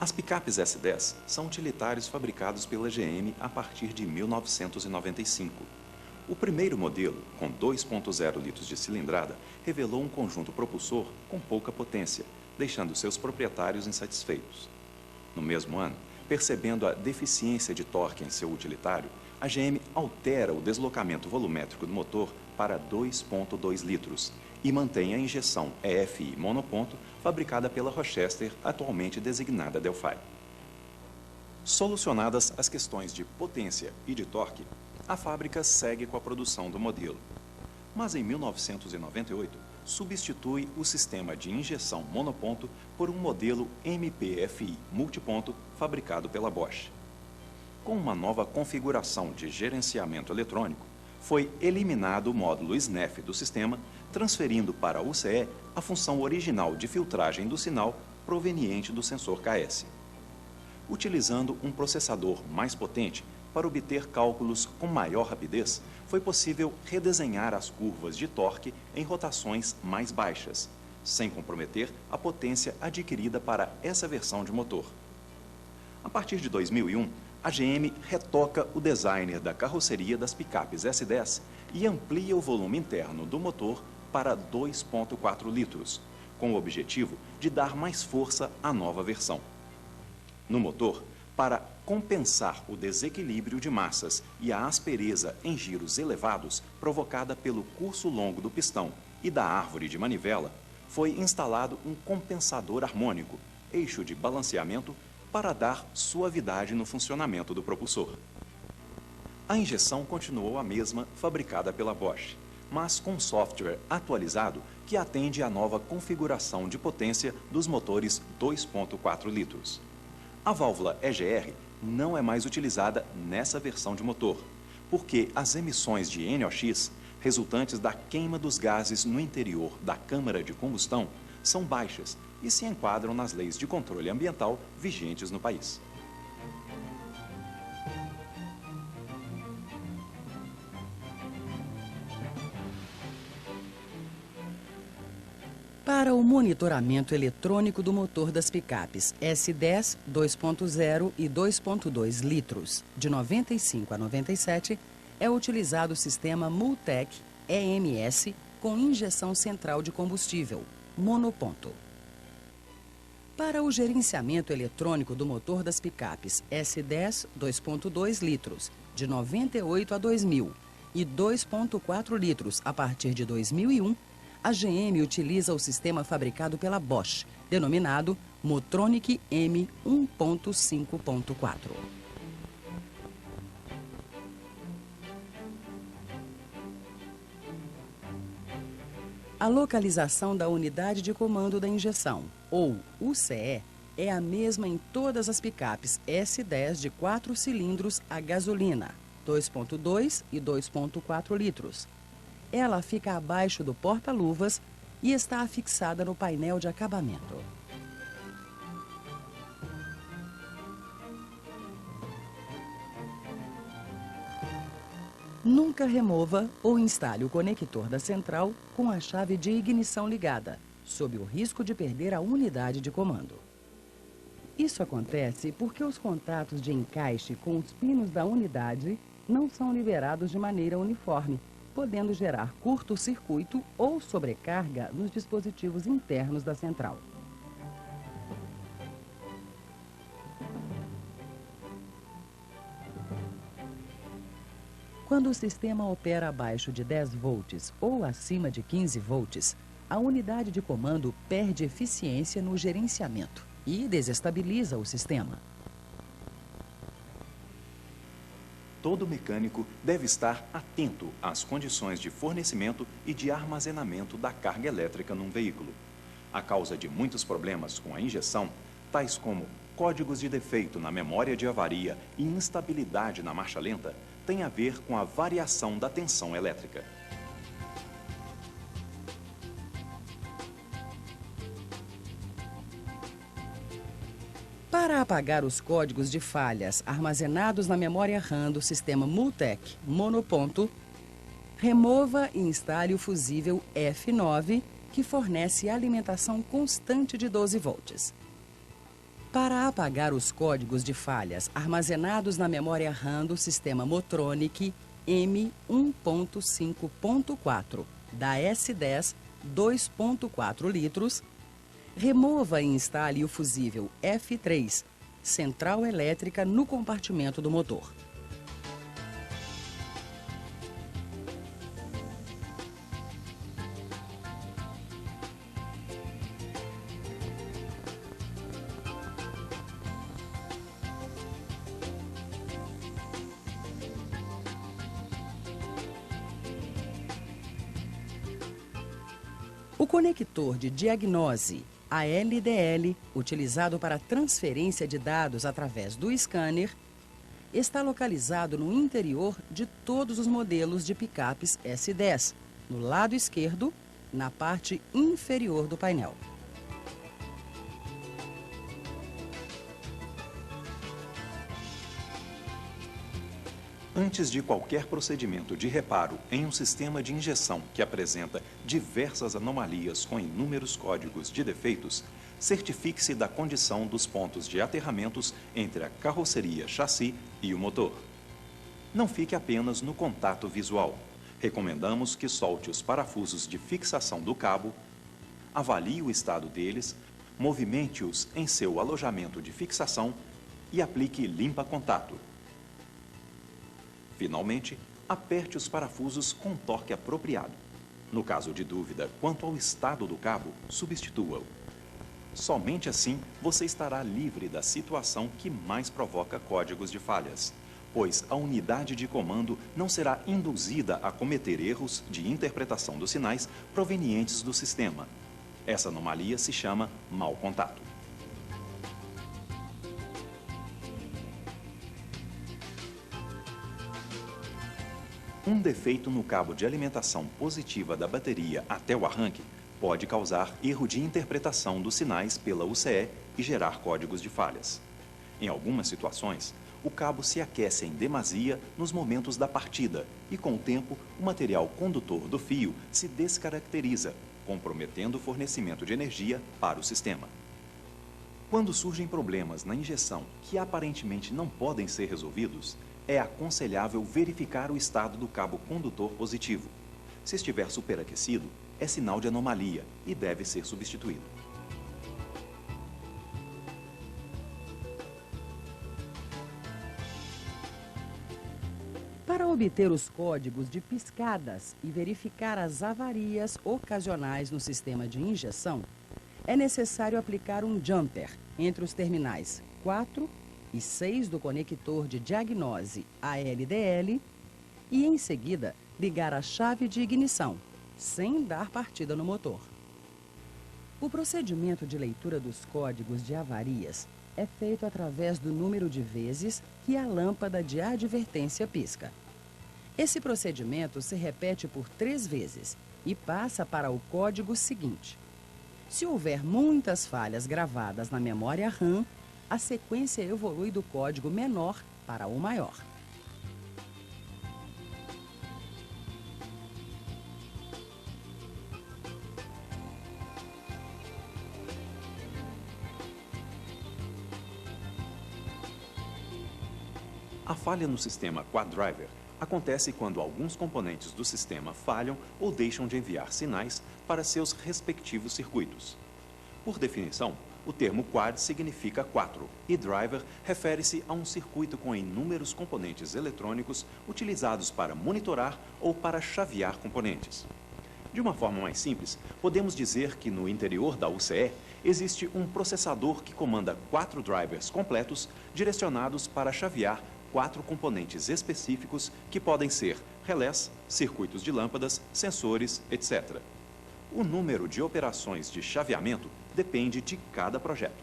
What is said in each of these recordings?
As picapes S10 são utilitários fabricados pela GM a partir de 1995. O primeiro modelo, com 2.0 litros de cilindrada, revelou um conjunto propulsor com pouca potência, deixando seus proprietários insatisfeitos. No mesmo ano, percebendo a deficiência de torque em seu utilitário, a GM altera o deslocamento volumétrico do motor para 2.2 litros e mantém a injeção EFI monoponto fabricada pela Rochester, atualmente designada Delphi. Solucionadas as questões de potência e de torque, a fábrica segue com a produção do modelo. Mas em 1998, substitui o sistema de injeção monoponto por um modelo MPFI multiponto fabricado pela Bosch. Com uma nova configuração de gerenciamento eletrônico, foi eliminado o módulo SNEF do sistema, transferindo para a UCE a função original de filtragem do sinal proveniente do sensor KS. Utilizando um processador mais potente para obter cálculos com maior rapidez, foi possível redesenhar as curvas de torque em rotações mais baixas, sem comprometer a potência adquirida para essa versão de motor. A partir de 2001, a GM retoca o design da carroceria das picapes S10 e amplia o volume interno do motor para 2.4 litros, com o objetivo de dar mais força à nova versão. No motor, para compensar o desequilíbrio de massas e a aspereza em giros elevados provocada pelo curso longo do pistão e da árvore de manivela, foi instalado um compensador harmônico, eixo de balanceamento, para dar suavidade no funcionamento do propulsor. A injeção continuou a mesma fabricada pela Bosch, mas com software atualizado que atende à nova configuração de potência dos motores 2.4 litros. A válvula EGR não é mais utilizada nessa versão de motor, porque as emissões de NOx, resultantes da queima dos gases no interior da câmara de combustão, são baixas e se enquadram nas leis de controle ambiental vigentes no país. Para o monitoramento eletrônico do motor das picapes S10, 2.0 e 2.2 litros, de 95 a 97, é utilizado o sistema Multec EMS com injeção central de combustível, monoponto. Para o gerenciamento eletrônico do motor das picapes S10, 2.2 litros, de 98 a 2000, e 2.4 litros a partir de 2001, a GM utiliza o sistema fabricado pela Bosch, denominado Motronic M 1.5.4. A localização da unidade de comando da injeção, ou UCE, é a mesma em todas as picapes S10 de 4 cilindros a gasolina, 2.2 e 2.4 litros. Ela fica abaixo do porta-luvas e está afixada no painel de acabamento. Nunca remova ou instale o conector da central com a chave de ignição ligada, sob o risco de perder a unidade de comando. Isso acontece porque os contatos de encaixe com os pinos da unidade não são liberados de maneira uniforme, podendo gerar curto-circuito ou sobrecarga nos dispositivos internos da central. Quando o sistema opera abaixo de 10 volts ou acima de 15 volts, a unidade de comando perde eficiência no gerenciamento e desestabiliza o sistema. Todo mecânico deve estar atento às condições de fornecimento e de armazenamento da carga elétrica num veículo. A causa de muitos problemas com a injeção, tais como códigos de defeito na memória de avaria e instabilidade na marcha lenta, tem a ver com a variação da tensão elétrica. Para apagar os códigos de falhas armazenados na memória RAM do sistema Multec monoponto, remova e instale o fusível F9, que fornece alimentação constante de 12 volts. Para apagar os códigos de falhas armazenados na memória RAM do sistema Motronic M1.5.4 da S10 2.4 litros, remova e instale o fusível F3, central elétrica no compartimento do motor. O conector de diagnose ALDL, utilizado para transferência de dados através do scanner, está localizado no interior de todos os modelos de picapes S10, no lado esquerdo, na parte inferior do painel. Antes de qualquer procedimento de reparo em um sistema de injeção que apresenta diversas anomalias com inúmeros códigos de defeitos, certifique-se da condição dos pontos de aterramentos entre a carroceria chassi e o motor. Não fique apenas no contato visual. Recomendamos que solte os parafusos de fixação do cabo, avalie o estado deles, movimente-os em seu alojamento de fixação e aplique limpa-contato. Finalmente, aperte os parafusos com torque apropriado. No caso de dúvida quanto ao estado do cabo, substitua-o. Somente assim você estará livre da situação que mais provoca códigos de falhas, pois a unidade de comando não será induzida a cometer erros de interpretação dos sinais provenientes do sistema. Essa anomalia se chama mau contato. Um defeito no cabo de alimentação positiva da bateria até o arranque pode causar erro de interpretação dos sinais pela UCE e gerar códigos de falhas. Em algumas situações, o cabo se aquece em demasia nos momentos da partida e, com o tempo, o material condutor do fio se descaracteriza, comprometendo o fornecimento de energia para o sistema. Quando surgem problemas na injeção que aparentemente não podem ser resolvidos, é aconselhável verificar o estado do cabo condutor positivo. Se estiver superaquecido, é sinal de anomalia e deve ser substituído. Para obter os códigos de piscadas e verificar as avarias ocasionais no sistema de injeção, é necessário aplicar um jumper entre os terminais 4 e 6 do conector de diagnose ALDL e, em seguida, ligar a chave de ignição, sem dar partida no motor. O procedimento de leitura dos códigos de avarias é feito através do número de vezes que a lâmpada de advertência pisca. Esse procedimento se repete por 3 vezes e passa para o código seguinte. Se houver muitas falhas gravadas na memória RAM, a sequência evolui do código menor para o maior. A falha no sistema Quad-Driver acontece quando alguns componentes do sistema falham ou deixam de enviar sinais para seus respectivos circuitos. Por definição, o termo quad significa 4 e driver refere-se a um circuito com inúmeros componentes eletrônicos utilizados para monitorar ou para chavear componentes. De uma forma mais simples, podemos dizer que no interior da UCE existe um processador que comanda 4 drivers completos direcionados para chavear 4 componentes específicos que podem ser relés, circuitos de lâmpadas, sensores, etc. O número de operações de chaveamento depende de cada projeto.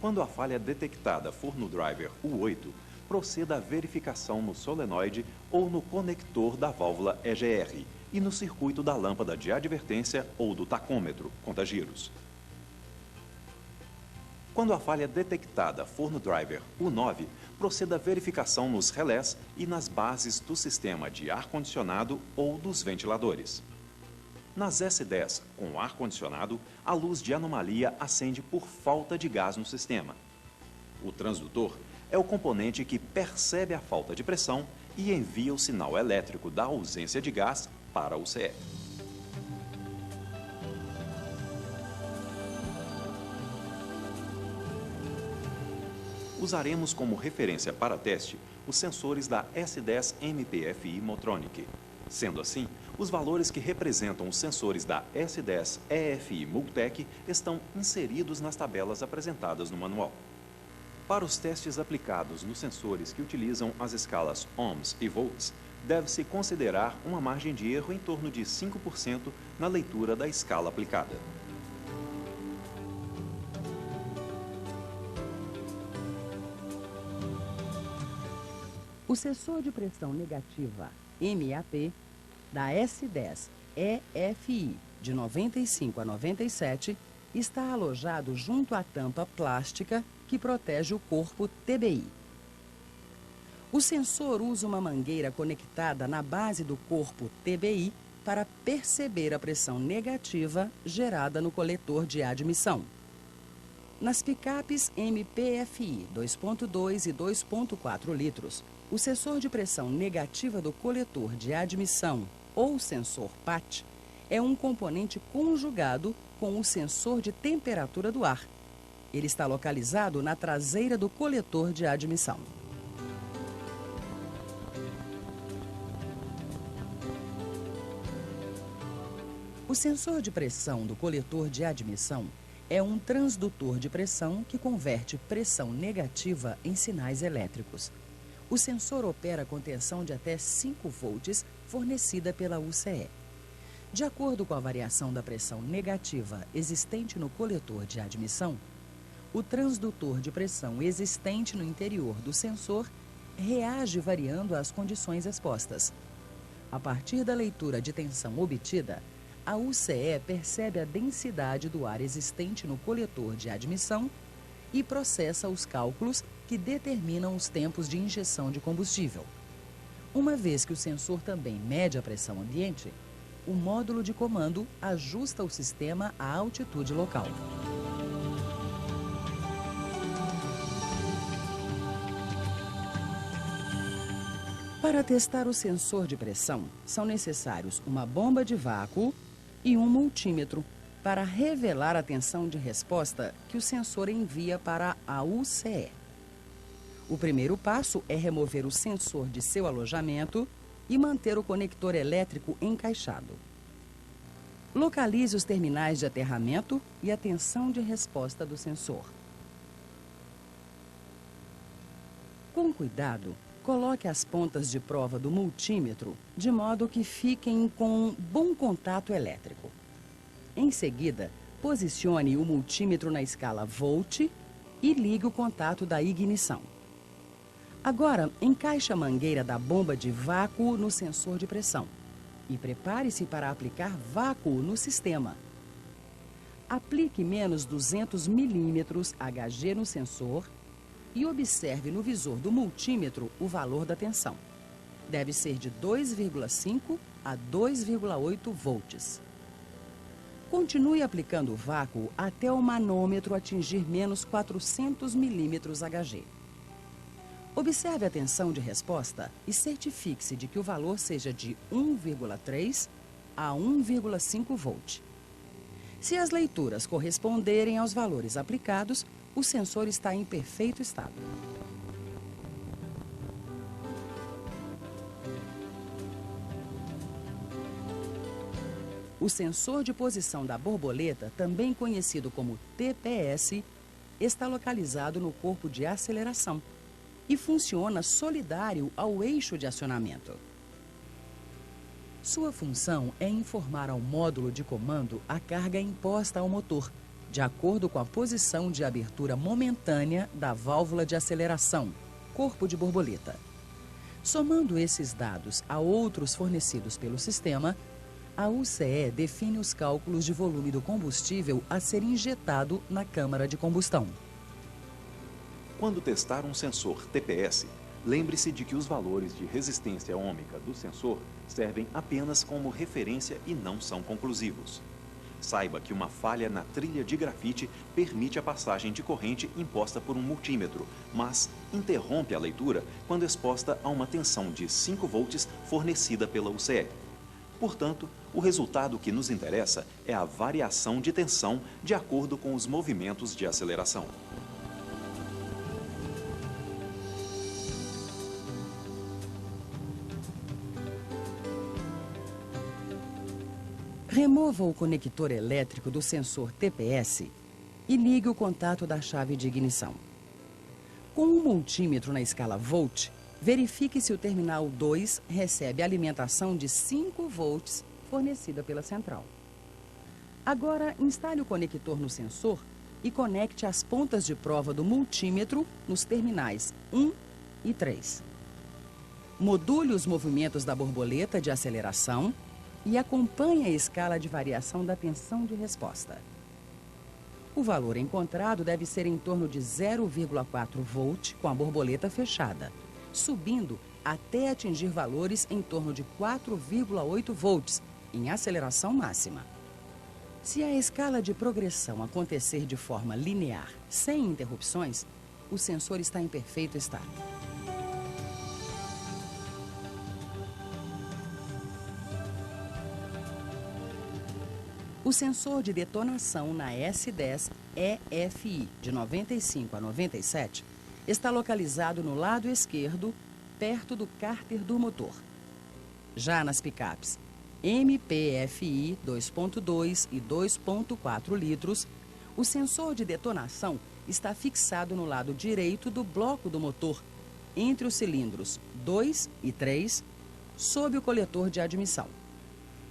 Quando a falha detectada for no driver U8, proceda à verificação no solenoide ou no conector da válvula EGR e no circuito da lâmpada de advertência ou do tacômetro, conta-giros. Quando a falha detectada for no driver U9, proceda à verificação nos relés e nas bases do sistema de ar-condicionado ou dos ventiladores. Nas S10 com ar-condicionado, a luz de anomalia acende por falta de gás no sistema. O transdutor é o componente que percebe a falta de pressão e envia o sinal elétrico da ausência de gás para o UCE. Usaremos como referência para teste os sensores da S10 MPFI Motronic. Sendo assim, os valores que representam os sensores da S10 EFI Multec estão inseridos nas tabelas apresentadas no manual. Para os testes aplicados nos sensores que utilizam as escalas ohms e volts, deve-se considerar uma margem de erro em torno de 5% na leitura da escala aplicada. O sensor de pressão negativa MAP da S10 EFI de 95 a 97 está alojado junto à tampa plástica que protege o corpo TBI. O sensor usa uma mangueira conectada na base do corpo TBI para perceber a pressão negativa gerada no coletor de admissão. Nas picapes MPFI 2.2 e 2.4 litros, o sensor de pressão negativa do coletor de admissão, ou sensor PAT, é um componente conjugado com o sensor de temperatura do ar. Ele está localizado na traseira do coletor de admissão. O sensor de pressão do coletor de admissão é um transdutor de pressão que converte pressão negativa em sinais elétricos. O sensor opera com tensão de até 5 volts fornecida pela UCE. De acordo com a variação da pressão negativa existente no coletor de admissão, o transdutor de pressão existente no interior do sensor reage variando as condições expostas. A partir da leitura de tensão obtida, a UCE percebe a densidade do ar existente no coletor de admissão e processa os cálculos que determinam os tempos de injeção de combustível. Uma vez que o sensor também mede a pressão ambiente, o módulo de comando ajusta o sistema à altitude local. Para testar o sensor de pressão, são necessários uma bomba de vácuo e um multímetro para revelar a tensão de resposta que o sensor envia para a UCE. O primeiro passo é remover o sensor de seu alojamento e manter o conector elétrico encaixado. Localize os terminais de aterramento e a tensão de resposta do sensor. Com cuidado, coloque as pontas de prova do multímetro de modo que fiquem com bom contato elétrico. Em seguida, posicione o multímetro na escala volt e ligue o contato da ignição. Agora, encaixe a mangueira da bomba de vácuo no sensor de pressão e prepare-se para aplicar vácuo no sistema. Aplique menos 200 milímetros Hg no sensor e observe no visor do multímetro o valor da tensão. Deve ser de 2,5 a 2,8 volts. Continue aplicando o vácuo até o manômetro atingir menos 400 milímetros Hg. Observe a tensão de resposta e certifique-se de que o valor seja de 1,3 a 1,5 volt. Se as leituras corresponderem aos valores aplicados, o sensor está em perfeito estado. O sensor de posição da borboleta, também conhecido como TPS, está localizado no corpo de aceleração e funciona solidário ao eixo de acionamento. Sua função é informar ao módulo de comando a carga imposta ao motor, de acordo com a posição de abertura momentânea da válvula de aceleração, corpo de borboleta. Somando esses dados a outros fornecidos pelo sistema, a UCE define os cálculos de volume do combustível a ser injetado na câmara de combustão. Quando testar um sensor TPS, lembre-se de que os valores de resistência ohmica do sensor servem apenas como referência e não são conclusivos. Saiba que uma falha na trilha de grafite permite a passagem de corrente imposta por um multímetro, mas interrompe a leitura quando exposta a uma tensão de 5 volts fornecida pela UCE. Portanto, o resultado que nos interessa é a variação de tensão de acordo com os movimentos de aceleração. Remova o conector elétrico do sensor TPS e ligue o contato da chave de ignição. Com um multímetro na escala Volt, verifique se o terminal 2 recebe alimentação de 5 volts fornecida pela central. Agora, instale o conector no sensor e conecte as pontas de prova do multímetro nos terminais 1 e 3. Module os movimentos da borboleta de aceleração e acompanhe a escala de variação da tensão de resposta. O valor encontrado deve ser em torno de 0,4 volt com a borboleta fechada, subindo até atingir valores em torno de 4,8 volts em aceleração máxima. Se a escala de progressão acontecer de forma linear, sem interrupções, o sensor está em perfeito estado. O sensor de detonação na S10 EFI de 95 a 97 está localizado no lado esquerdo, perto do cárter do motor. Já nas picapes MPFI 2.2 e 2.4 litros, o sensor de detonação está fixado no lado direito do bloco do motor, entre os cilindros 2 e 3, sob o coletor de admissão.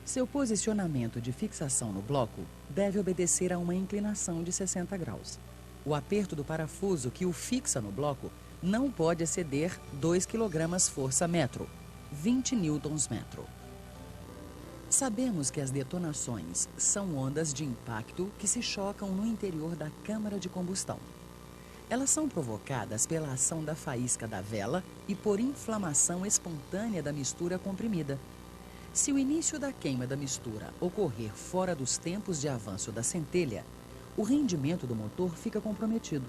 Seu posicionamento de fixação no bloco deve obedecer a uma inclinação de 60 graus. O aperto do parafuso que o fixa no bloco não pode exceder 2 kg força-metro, 20 newtons-metro. Sabemos que as detonações são ondas de impacto que se chocam no interior da câmara de combustão. Elas são provocadas pela ação da faísca da vela e por inflamação espontânea da mistura comprimida. Se o início da queima da mistura ocorrer fora dos tempos de avanço da centelha, o rendimento do motor fica comprometido.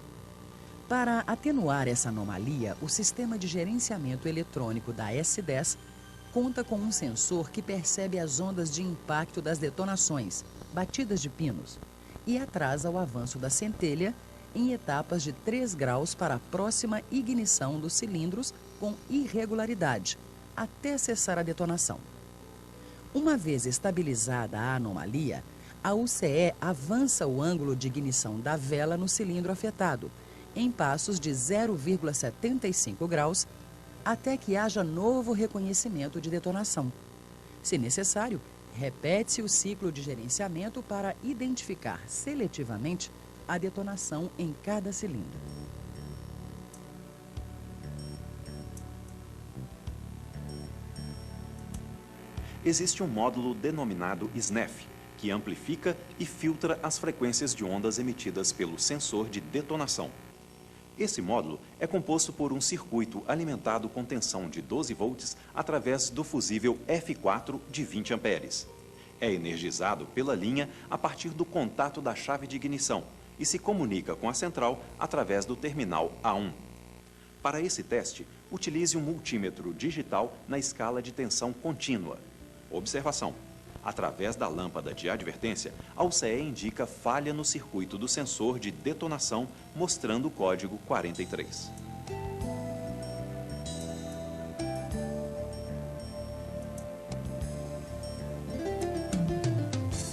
Para atenuar essa anomalia, o sistema de gerenciamento eletrônico da S10 conta com um sensor que percebe as ondas de impacto das detonações, batidas de pinos, e atrasa o avanço da centelha em etapas de 3 graus para a próxima ignição dos cilindros com irregularidade, até cessar a detonação. Uma vez estabilizada a anomalia, a UCE avança o ângulo de ignição da vela no cilindro afetado, em passos de 0,75 graus, até que haja novo reconhecimento de detonação. Se necessário, repete-se o ciclo de gerenciamento para identificar seletivamente a detonação em cada cilindro. Existe um módulo denominado SNEF, que amplifica e filtra as frequências de ondas emitidas pelo sensor de detonação. Esse módulo é composto por um circuito alimentado com tensão de 12 volts através do fusível F4 de 20 amperes. É energizado pela linha a partir do contato da chave de ignição e se comunica com a central através do terminal A1. Para esse teste, utilize um multímetro digital na escala de tensão contínua. Observação: através da lâmpada de advertência, a UCE indica falha no circuito do sensor de detonação, mostrando o código 43.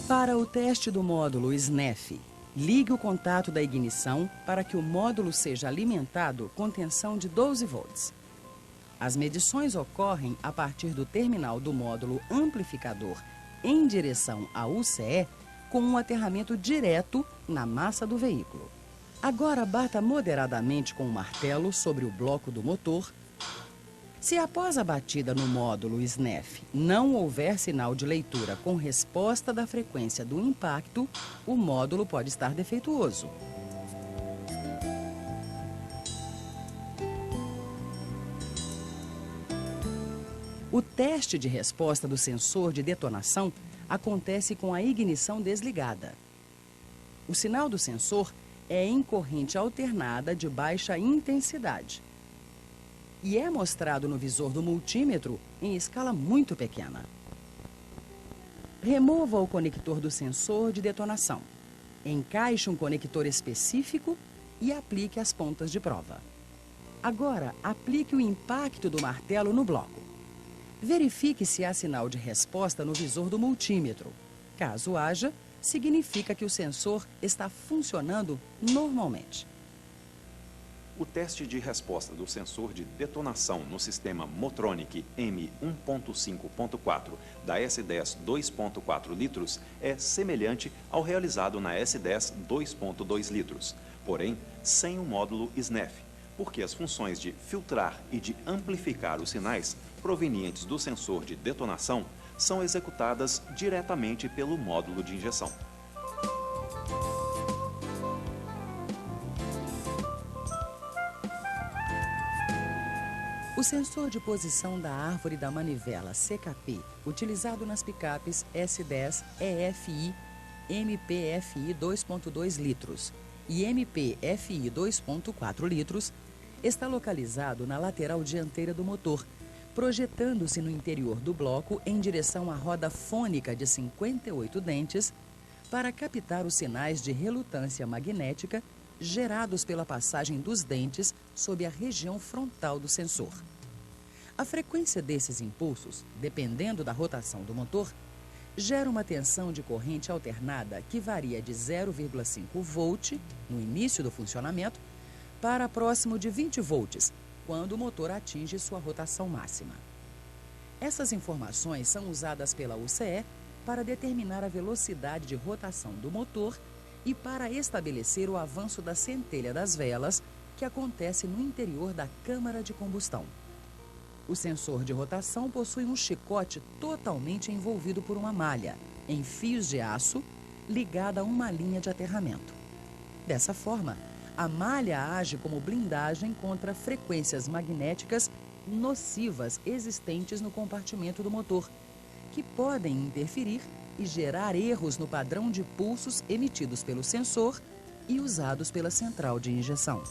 Para o teste do módulo SNEF, ligue o contato da ignição para que o módulo seja alimentado com tensão de 12 volts. As medições ocorrem a partir do terminal do módulo amplificador em direção à UCE com um aterramento direto na massa do veículo. Agora bata moderadamente com o martelo sobre o bloco do motor. Se após a batida no módulo SNEF não houver sinal de leitura com resposta da frequência do impacto, o módulo pode estar defeituoso. O teste de resposta do sensor de detonação acontece com a ignição desligada. O sinal do sensor é em corrente alternada de baixa intensidade e é mostrado no visor do multímetro em escala muito pequena. Remova o conector do sensor de detonação. Encaixe um conector específico e aplique as pontas de prova. Agora, aplique o impacto do martelo no bloco. Verifique se há sinal de resposta no visor do multímetro. Caso haja, significa que o sensor está funcionando normalmente. O teste de resposta do sensor de detonação no sistema Motronic M1.5.4 da S10 2.4 litros é semelhante ao realizado na S10 2.2 litros, porém sem o módulo SNEF, porque as funções de filtrar e de amplificar os sinais provenientes do sensor de detonação são executadas diretamente pelo módulo de injeção. O sensor de posição da árvore da manivela CKP, utilizado nas picapes S10 EFI MPFI 2.2 litros e MPFI 2.4 litros, está localizado na lateral dianteira do motor, projetando-se no interior do bloco em direção à roda fônica de 58 dentes para captar os sinais de relutância magnética gerados pela passagem dos dentes sob a região frontal do sensor. A frequência desses impulsos, dependendo da rotação do motor, gera uma tensão de corrente alternada que varia de 0,5 volt no início do funcionamento para próximo de 20 volts, quando o motor atinge sua rotação máxima. Essas informações são usadas pela UCE para determinar a velocidade de rotação do motor e para estabelecer o avanço da centelha das velas, que acontece no interior da câmara de combustão. O sensor de rotação possui um chicote totalmente envolvido por uma malha, em fios de aço, ligada a uma linha de aterramento. Dessa forma, a malha age como blindagem contra frequências magnéticas nocivas existentes no compartimento do motor, que podem interferir e gerar erros no padrão de pulsos emitidos pelo sensor e usados pela central de injeção.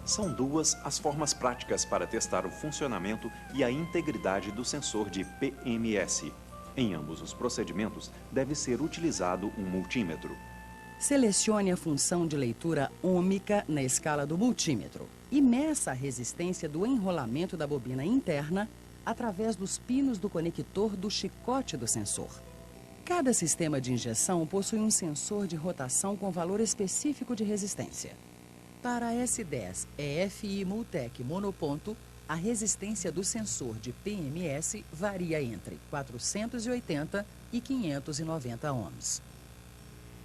São duas as formas práticas para testar o funcionamento e a integridade do sensor de PMS. Em ambos os procedimentos, deve ser utilizado um multímetro. Selecione a função de leitura ômica na escala do multímetro e meça a resistência do enrolamento da bobina interna através dos pinos do conector do chicote do sensor. Cada sistema de injeção possui um sensor de rotação com valor específico de resistência. Para a S10 EFI Multec monoponto, a resistência do sensor de PMS varia entre 480 e 590 ohms.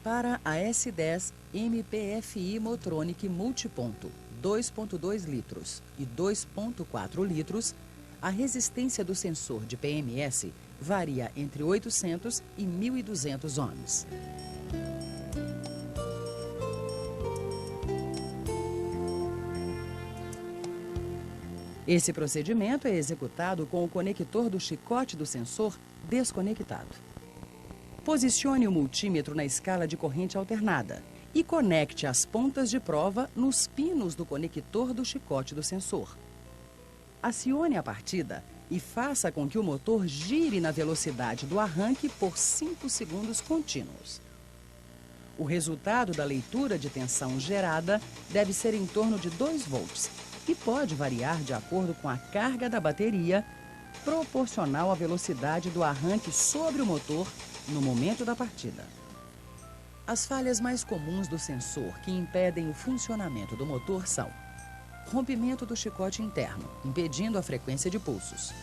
Para a S10 MPFI Motronic multiponto 2.2 litros e 2.4 litros, a resistência do sensor de PMS varia entre 800 e 1.200 ohms. Esse procedimento é executado com o conector do chicote do sensor desconectado. Posicione o multímetro na escala de corrente alternada e conecte as pontas de prova nos pinos do conector do chicote do sensor. Acione a partida e faça com que o motor gire na velocidade do arranque por 5 segundos contínuos. O resultado da leitura de tensão gerada deve ser em torno de 2 volts e pode variar de acordo com a carga da bateria, proporcional à velocidade do arranque sobre o motor no momento da partida. As falhas mais comuns do sensor que impedem o funcionamento do motor são: rompimento do chicote interno, impedindo a frequência de pulsos;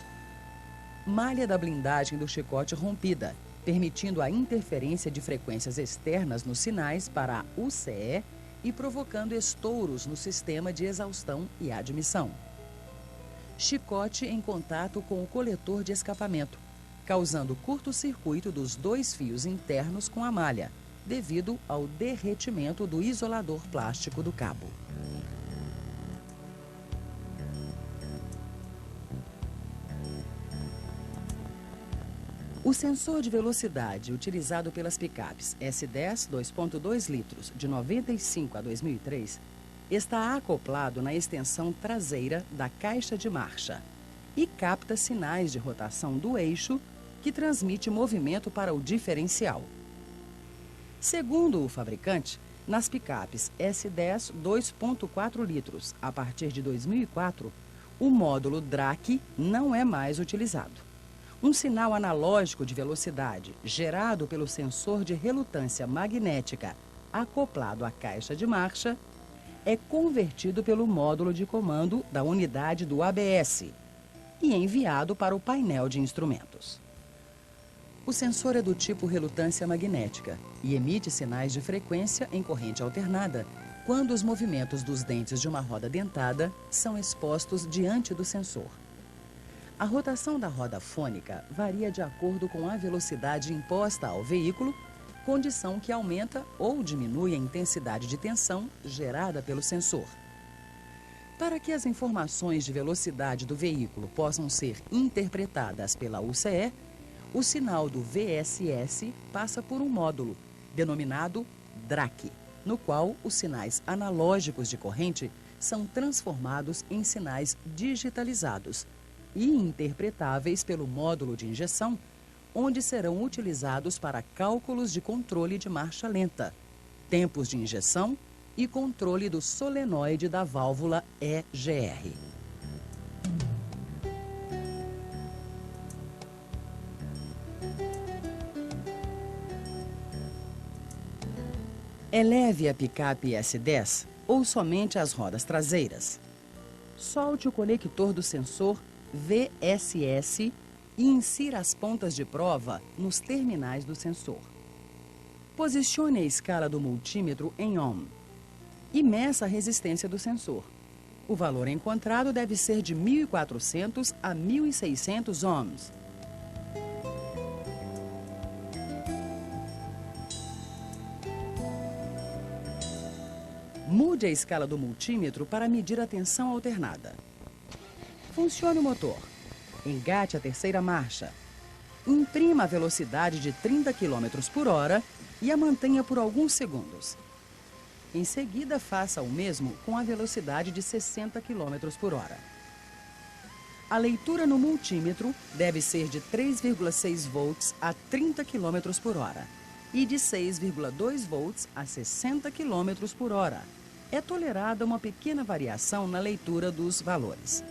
malha da blindagem do chicote rompida, permitindo a interferência de frequências externas nos sinais para a UCE e provocando estouros no sistema de exaustão e admissão; chicote em contato com o coletor de escapamento, causando curto-circuito dos 2 fios internos com a malha, devido ao derretimento do isolador plástico do cabo. O sensor de velocidade utilizado pelas picapes S10 2.2 litros de 95 a 2003 está acoplado na extensão traseira da caixa de marcha e capta sinais de rotação do eixo que transmite movimento para o diferencial. Segundo o fabricante, nas picapes S10 2.4 litros a partir de 2004, o módulo DRAC não é mais utilizado. Um sinal analógico de velocidade gerado pelo sensor de relutância magnética acoplado à caixa de marcha é convertido pelo módulo de comando da unidade do ABS e enviado para o painel de instrumentos. O sensor é do tipo relutância magnética e emite sinais de frequência em corrente alternada quando os movimentos dos dentes de uma roda dentada são expostos diante do sensor. A rotação da roda fônica varia de acordo com a velocidade imposta ao veículo, condição que aumenta ou diminui a intensidade de tensão gerada pelo sensor. Para que as informações de velocidade do veículo possam ser interpretadas pela UCE, o sinal do VSS passa por um módulo, denominado DRAC, no qual os sinais analógicos de corrente são transformados em sinais digitalizados e interpretáveis pelo módulo de injeção, onde serão utilizados para cálculos de controle de marcha lenta, tempos de injeção e controle do solenoide da válvula EGR. Eleve a picape S10 ou somente as rodas traseiras. Solte o conector do sensor VSS e insira as pontas de prova nos terminais do sensor. Posicione a escala do multímetro em ohm e meça a resistência do sensor. O valor encontrado deve ser de 1.400 a 1.600 ohms. Mude a escala do multímetro para medir a tensão alternada. Funcione o motor. Engate a terceira marcha. Imprima a velocidade de 30 km por hora e a mantenha por alguns segundos. Em seguida, faça o mesmo com a velocidade de 60 km por hora. A leitura no multímetro deve ser de 3,6 volts a 30 km por hora e de 6,2 volts a 60 km por hora. É tolerada uma pequena variação na leitura dos valores.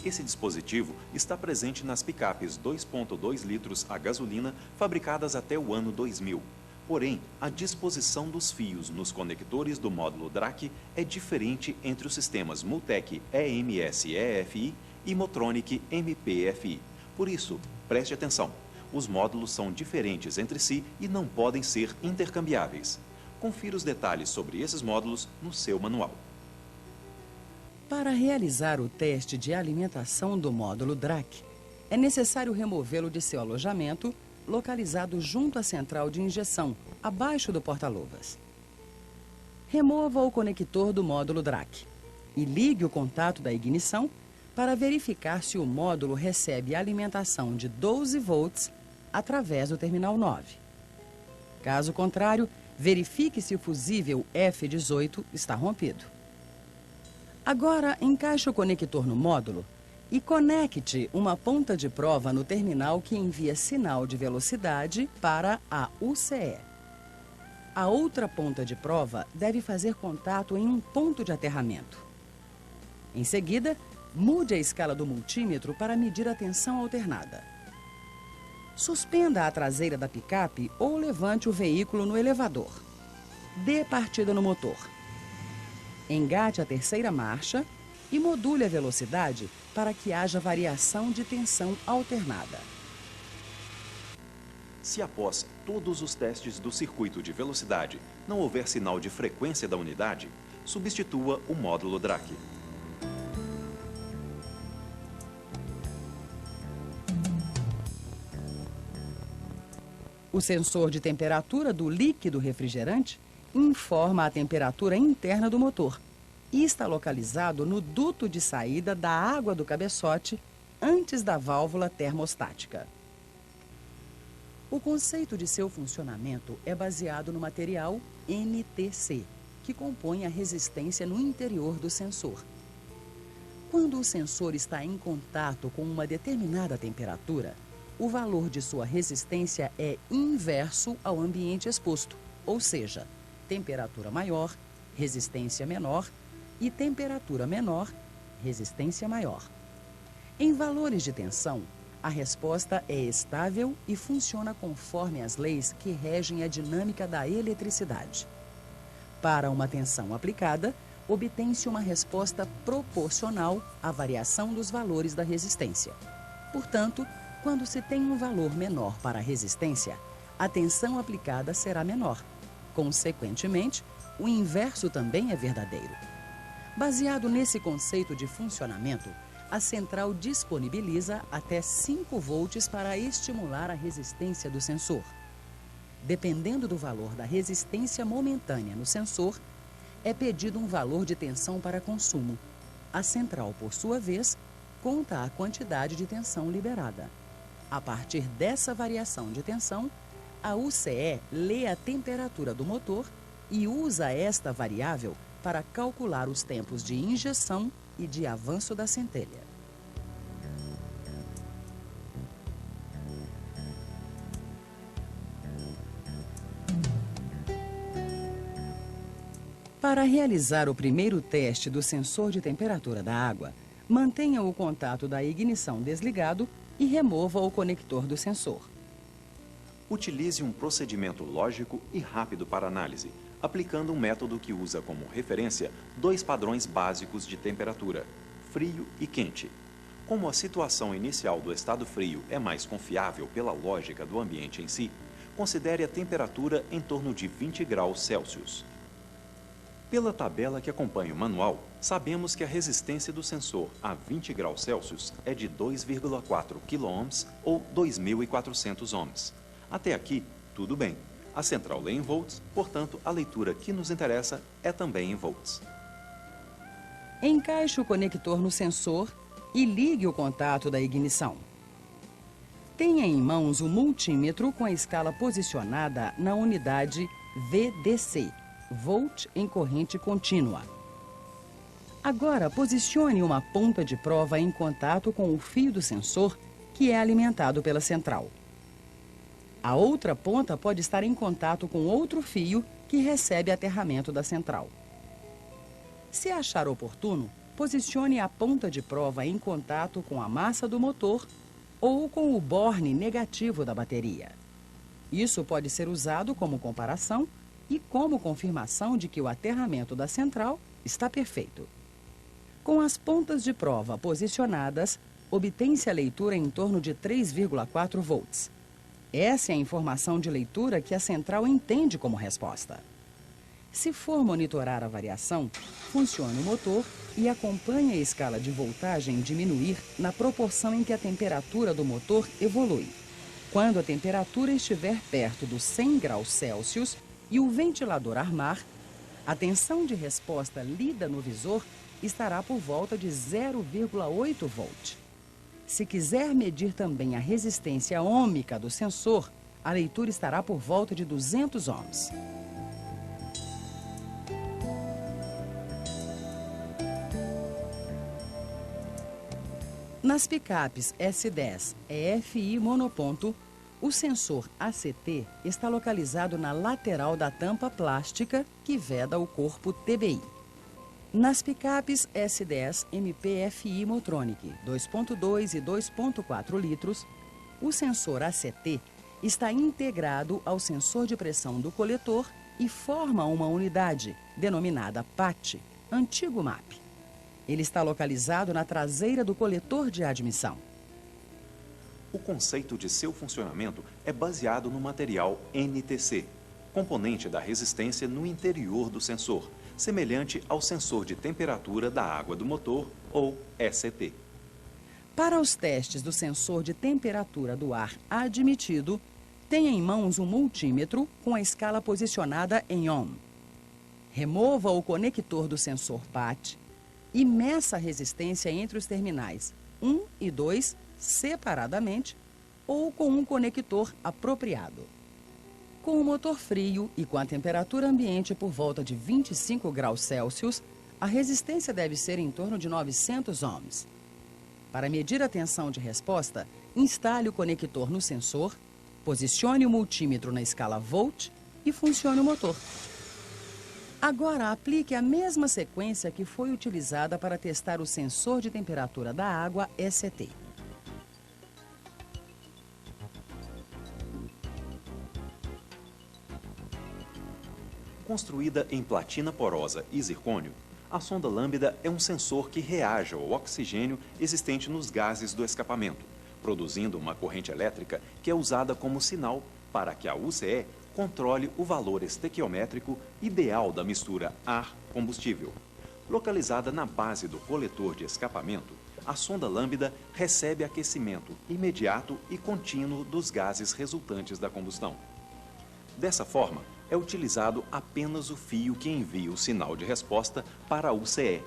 Esse dispositivo está presente nas picapes 2.2 litros a gasolina fabricadas até o ano 2000. Porém, a disposição dos fios nos conectores do módulo DRAC é diferente entre os sistemas Multec EMS-EFI e Motronic MPFI. Por isso, preste atenção, os módulos são diferentes entre si e não podem ser intercambiáveis. Confira os detalhes sobre esses módulos no seu manual. Para realizar o teste de alimentação do módulo DRAC, é necessário removê-lo de seu alojamento, localizado junto à central de injeção, abaixo do porta-luvas. Remova o conector do módulo DRAC e ligue o contato da ignição para verificar se o módulo recebe alimentação de 12 volts através do terminal 9. Caso contrário, verifique se o fusível F18 está rompido. Agora, encaixe o conector no módulo e conecte uma ponta de prova no terminal que envia sinal de velocidade para a UCE. A outra ponta de prova deve fazer contato em um ponto de aterramento. Em seguida, mude a escala do multímetro para medir a tensão alternada. Suspenda a traseira da picape ou levante o veículo no elevador. Dê partida no motor. Engate a terceira marcha e module a velocidade para que haja variação de tensão alternada. Se após todos os testes do circuito de velocidade não houver sinal de frequência da unidade, substitua o módulo DRAC. O sensor de temperatura do líquido refrigerante informa a temperatura interna do motor e está localizado no duto de saída da água do cabeçote antes da válvula termostática. O conceito de seu funcionamento é baseado no material NTC, que compõe a resistência no interior do sensor. Quando o sensor está em contato com uma determinada temperatura, o valor de sua resistência é inverso ao ambiente exposto, ou seja, temperatura maior, resistência menor, e temperatura menor, resistência maior. Em valores de tensão, a resposta é estável e funciona conforme as leis que regem a dinâmica da eletricidade. Para uma tensão aplicada, obtém-se uma resposta proporcional à variação dos valores da resistência. Portanto, quando se tem um valor menor para a resistência, a tensão aplicada será menor. Consequentemente, o inverso também é verdadeiro. Baseado nesse conceito de funcionamento, a central disponibiliza até 5 volts para estimular a resistência do sensor. Dependendo do valor da resistência momentânea no sensor, é pedido um valor de tensão para consumo. A central, por sua vez, conta a quantidade de tensão liberada. A partir dessa variação de tensão, a UCE lê a temperatura do motor e usa esta variável para calcular os tempos de injeção e de avanço da centelha. Para realizar o primeiro teste do sensor de temperatura da água, mantenha o contato da ignição desligado e remova o conector do sensor. Utilize um procedimento lógico e rápido para análise, aplicando um método que usa como referência 2 padrões básicos de temperatura, frio e quente. Como a situação inicial do estado frio é mais confiável pela lógica do ambiente em si, considere a temperatura em torno de 20 graus Celsius. Pela tabela que acompanha o manual, sabemos que a resistência do sensor a 20 graus Celsius é de 2,4 kΩ ou 2.400 ohms. Até aqui, tudo bem. A central lê em volts, portanto, a leitura que nos interessa é também em volts. Encaixe o conector no sensor e ligue o contato da ignição. Tenha em mãos o multímetro com a escala posicionada na unidade VDC, volt em corrente contínua. Agora, posicione uma ponta de prova em contato com o fio do sensor, que é alimentado pela central. A outra ponta pode estar em contato com outro fio que recebe aterramento da central. Se achar oportuno, posicione a ponta de prova em contato com a massa do motor ou com o borne negativo da bateria. Isso pode ser usado como comparação e como confirmação de que o aterramento da central está perfeito. Com as pontas de prova posicionadas, obtém-se a leitura em torno de 3,4 volts. Essa é a informação de leitura que a central entende como resposta. Se for monitorar a variação, funcione o motor e acompanhe a escala de voltagem diminuir na proporção em que a temperatura do motor evolui. Quando a temperatura estiver perto dos 100 graus Celsius e o ventilador armar, a tensão de resposta lida no visor estará por volta de 0,8 volt. Se quiser medir também a resistência ôhmica do sensor, a leitura estará por volta de 200 ohms. Nas picapes S10 EFI monoponto, o sensor ACT está localizado na lateral da tampa plástica que veda o corpo TBI. Nas picapes S10 MPFI Motronic 2.2 e 2.4 litros, o sensor ACT está integrado ao sensor de pressão do coletor e forma uma unidade, denominada PAT, antigo MAP. Ele está localizado na traseira do coletor de admissão. O conceito de seu funcionamento é baseado no material NTC, componente da resistência no interior do sensor, semelhante ao sensor de temperatura da água do motor, ou ECT. Para os testes do sensor de temperatura do ar admitido, Tenha em mãos um multímetro com a escala posicionada em ohm. Remova o conector do sensor PAT e meça a resistência entre os terminais 1 e 2 separadamente ou com um conector apropriado. Com o motor frio e com a temperatura ambiente por volta de 25 graus Celsius, a resistência deve ser em torno de 900 ohms. Para medir a tensão de resposta, instale o conector no sensor, posicione o multímetro na escala volt e funcione o motor. Agora, aplique a mesma sequência que foi utilizada para testar o sensor de temperatura da água ECT. Construída em platina porosa e zircônio, a sonda lambda é um sensor que reage ao oxigênio existente nos gases do escapamento, produzindo uma corrente elétrica que é usada como sinal para que a UCE controle o valor estequiométrico ideal da mistura ar-combustível. Localizada na base do coletor de escapamento, a sonda lambda recebe aquecimento imediato e contínuo dos gases resultantes da combustão. Dessa forma, é utilizado apenas o fio que envia o sinal de resposta para a UCE.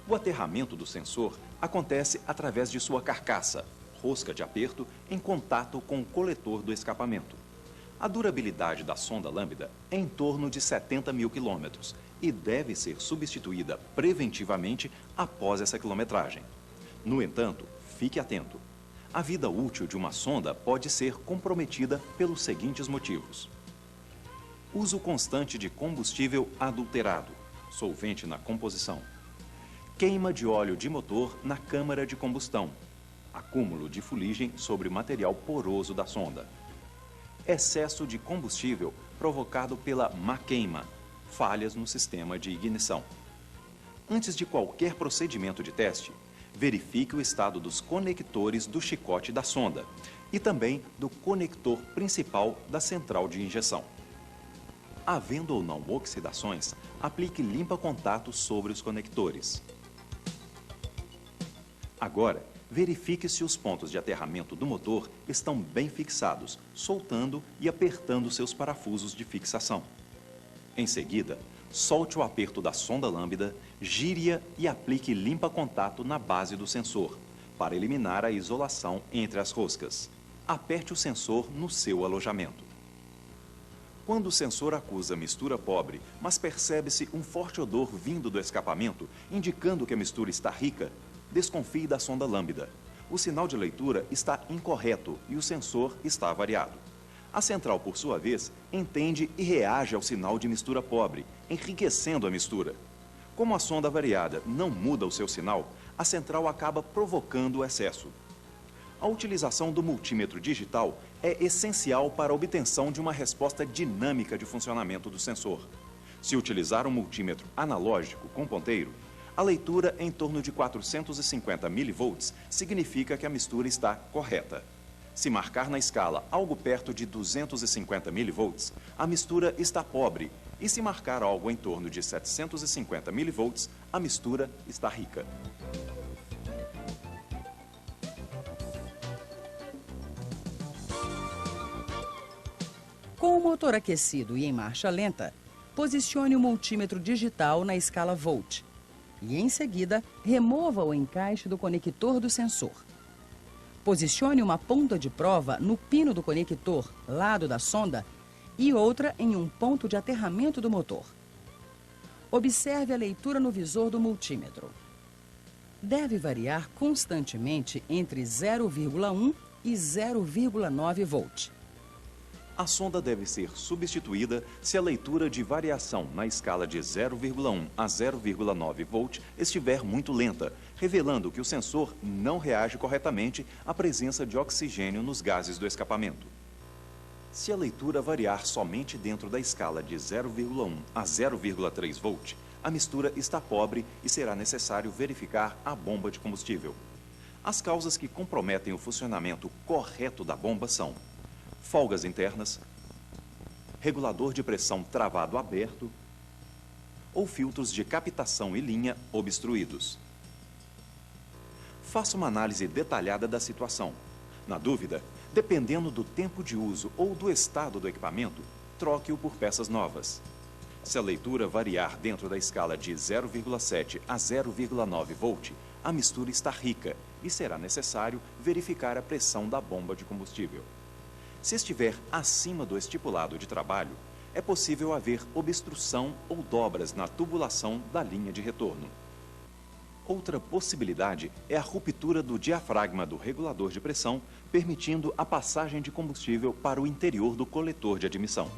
O aterramento do sensor acontece através de sua carcaça, rosca de aperto, em contato com o coletor do escapamento. A durabilidade da sonda lambda é em torno de 70 mil quilômetros e deve ser substituída preventivamente após essa quilometragem. No entanto, fique atento. A vida útil de uma sonda pode ser comprometida pelos seguintes motivos: uso constante de combustível adulterado, solvente na composição, queima de óleo de motor na câmara de combustão, acúmulo de fuligem sobre material poroso da sonda, excesso de combustível provocado pela má queima, falhas no sistema de ignição. Antes de qualquer procedimento de teste, verifique o estado dos conectores do chicote da sonda e também do conector principal da central de injeção. Havendo ou não oxidações, aplique limpa-contato sobre os conectores. Agora, verifique se os pontos de aterramento do motor estão bem fixados, soltando e apertando seus parafusos de fixação. Em seguida, solte o aperto da sonda lambda, gire-a e aplique limpa-contato na base do sensor, para eliminar a isolação entre as roscas. Aperte o sensor no seu alojamento. Quando o sensor acusa mistura pobre, mas percebe-se um forte odor vindo do escapamento, indicando que a mistura está rica, desconfie da sonda lambda. O sinal de leitura está incorreto e o sensor está avariado. A central, por sua vez, entende e reage ao sinal de mistura pobre, enriquecendo a mistura. Como a sonda avariada não muda o seu sinal, a central acaba provocando o excesso. A utilização do multímetro digital é essencial para a obtenção de uma resposta dinâmica de funcionamento do sensor. Se utilizar um multímetro analógico com ponteiro, a leitura em torno de 450 mV significa que a mistura está correta. Se marcar na escala algo perto de 250 mV, a mistura está pobre, e se marcar algo em torno de 750 mV, a mistura está rica. Com o motor aquecido e em marcha lenta, posicione o multímetro digital na escala volt e, em seguida, remova o encaixe do conector do sensor. Posicione uma ponta de prova no pino do conector, lado da sonda, e outra em um ponto de aterramento do motor. Observe a leitura no visor do multímetro. Deve variar constantemente entre 0,1 e 0,9 volt. A sonda deve ser substituída se a leitura de variação na escala de 0,1 a 0,9 volt estiver muito lenta, revelando que o sensor não reage corretamente à presença de oxigênio nos gases do escapamento. Se a leitura variar somente dentro da escala de 0,1 a 0,3 volt, a mistura está pobre e será necessário verificar a bomba de combustível. As causas que comprometem o funcionamento correto da bomba são folgas internas, regulador de pressão travado aberto ou filtros de captação e linha obstruídos. Faça uma análise detalhada da situação. Na dúvida, Dependendo do tempo de uso ou do estado do equipamento, troque-o por peças novas. Se a leitura variar dentro da escala de 0,7 a 0,9 volt, a mistura está rica e será necessário verificar a pressão da bomba de combustível. Se estiver acima do estipulado de trabalho, é possível haver obstrução ou dobras na tubulação da linha de retorno. Outra possibilidade é a ruptura do diafragma do regulador de pressão, permitindo a passagem de combustível para o interior do coletor de admissão.